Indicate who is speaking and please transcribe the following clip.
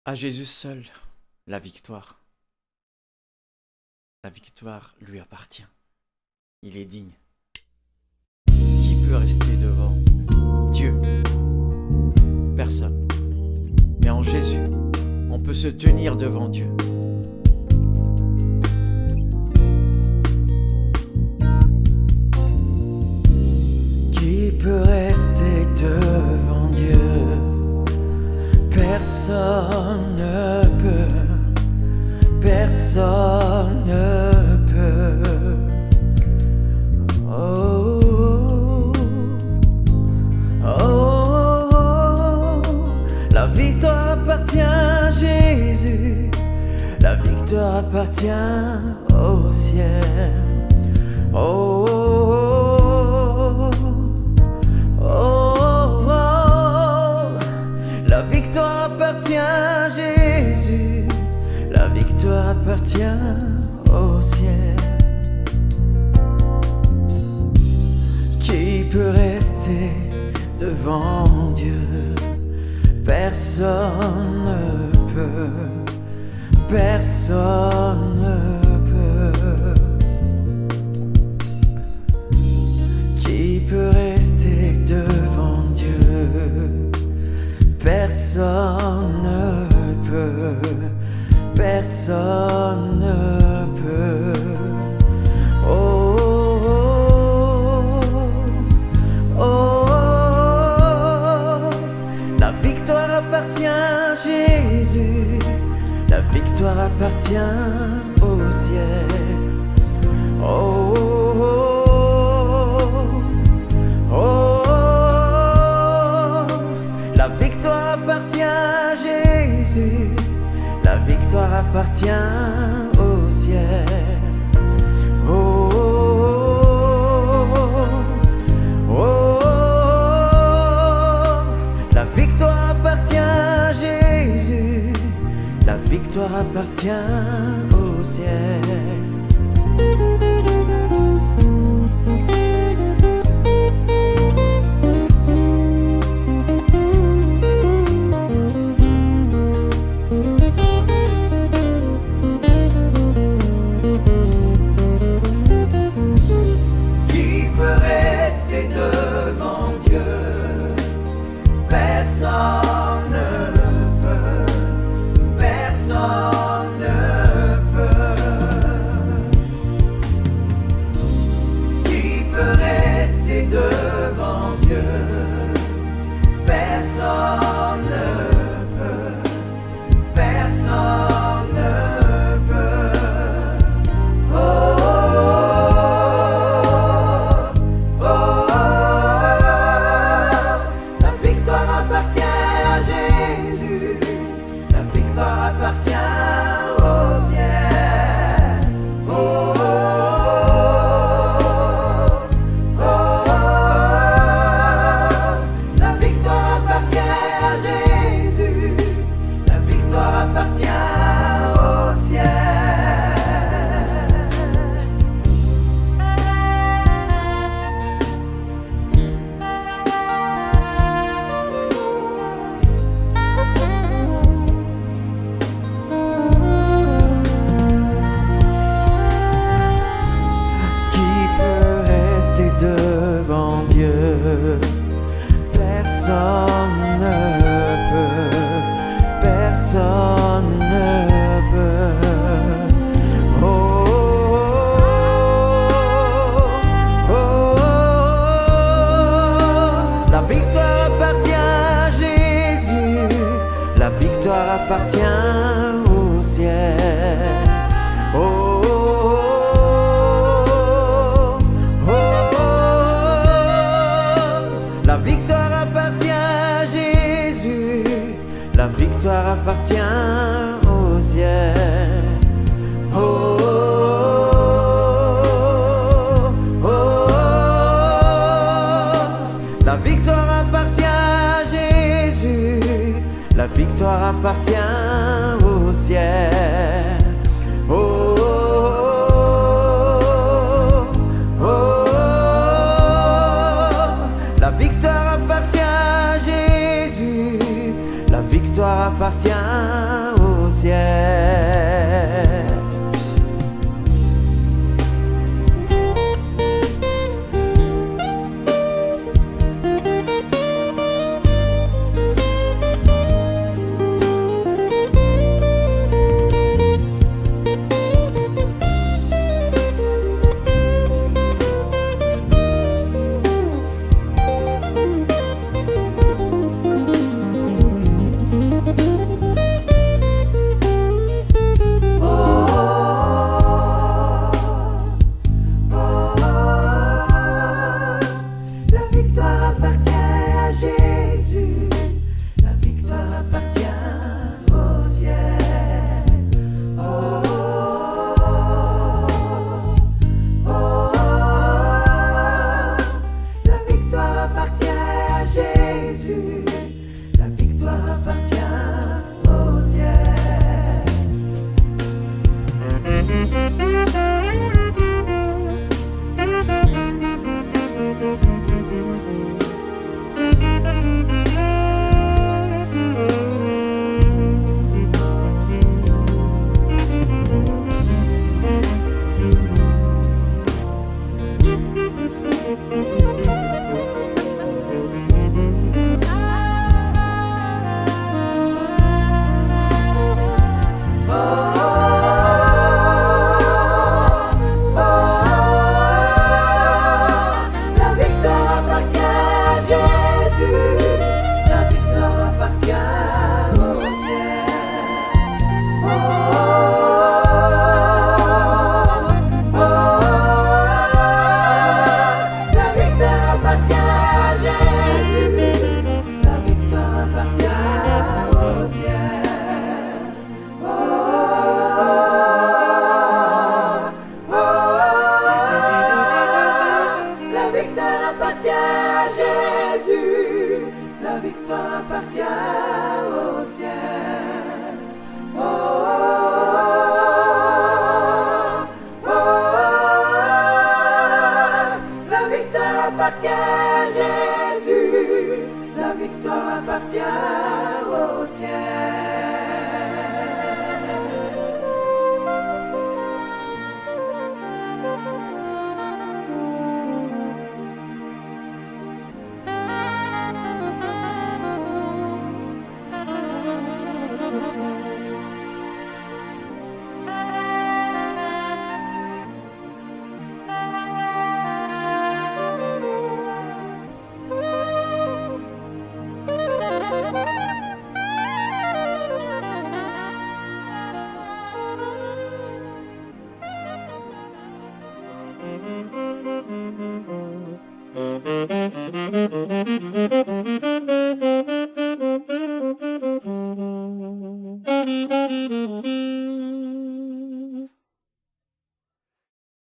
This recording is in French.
Speaker 1: À Jésus seul, la victoire. La victoire lui appartient. Il est digne. Qui peut rester devant Dieu? Personne. Mais en Jésus, on peut se tenir devant Dieu. Qui peut rester devant Dieu? Personne ne peut, personne ne peut. Oh, oh, oh, la victoire appartient à Jésus, la victoire appartient au ciel. Oh, oh, oh, oh, oh, la victoire appartient à Jésus, la victoire appartient au ciel. Qui peut rester devant Dieu? Personne ne peut, personne ne peut. Qui peut rester devant Dieu? Personne ne peut, personne ne peut. Oh, oh, oh, oh, la victoire appartient à Jésus, la victoire appartient au ciel. Oh, oh, oh, oh, la victoire appartient à Jésus, la victoire appartient au ciel. Oh, oh, oh, oh, la victoire appartient à Jésus, la victoire appartient au ciel. Personne ne peut, personne ne peut. Qui peut rester devant Dieu? Personne ne peut, personne ne peut. Oh, oh, oh, la victoire appartient à Jésus, la victoire appartient au ciel. Oh, oh, oh, la victoire appartient à Jésus, la victoire appartient au ciel. Devant Dieu, personne ne peut, personne ne peut. Oh, oh, oh, la victoire appartient à Jésus, la victoire appartient au ciel. Oh, la victoire appartient à Jésus, la victoire appartient au ciel. Oh, oh, oh, la victoire appartient à Jésus, la victoire appartient au ciel. Oh, oh, oh, la victoire appartient à Jésus, la victoire appartient ciel.
Speaker 2: La victoire appartient au ciel. La victoire appartient au ciel. Oh, oh, oh, oh, la victoire appartient à Jésus. La victoire appartient au ciel.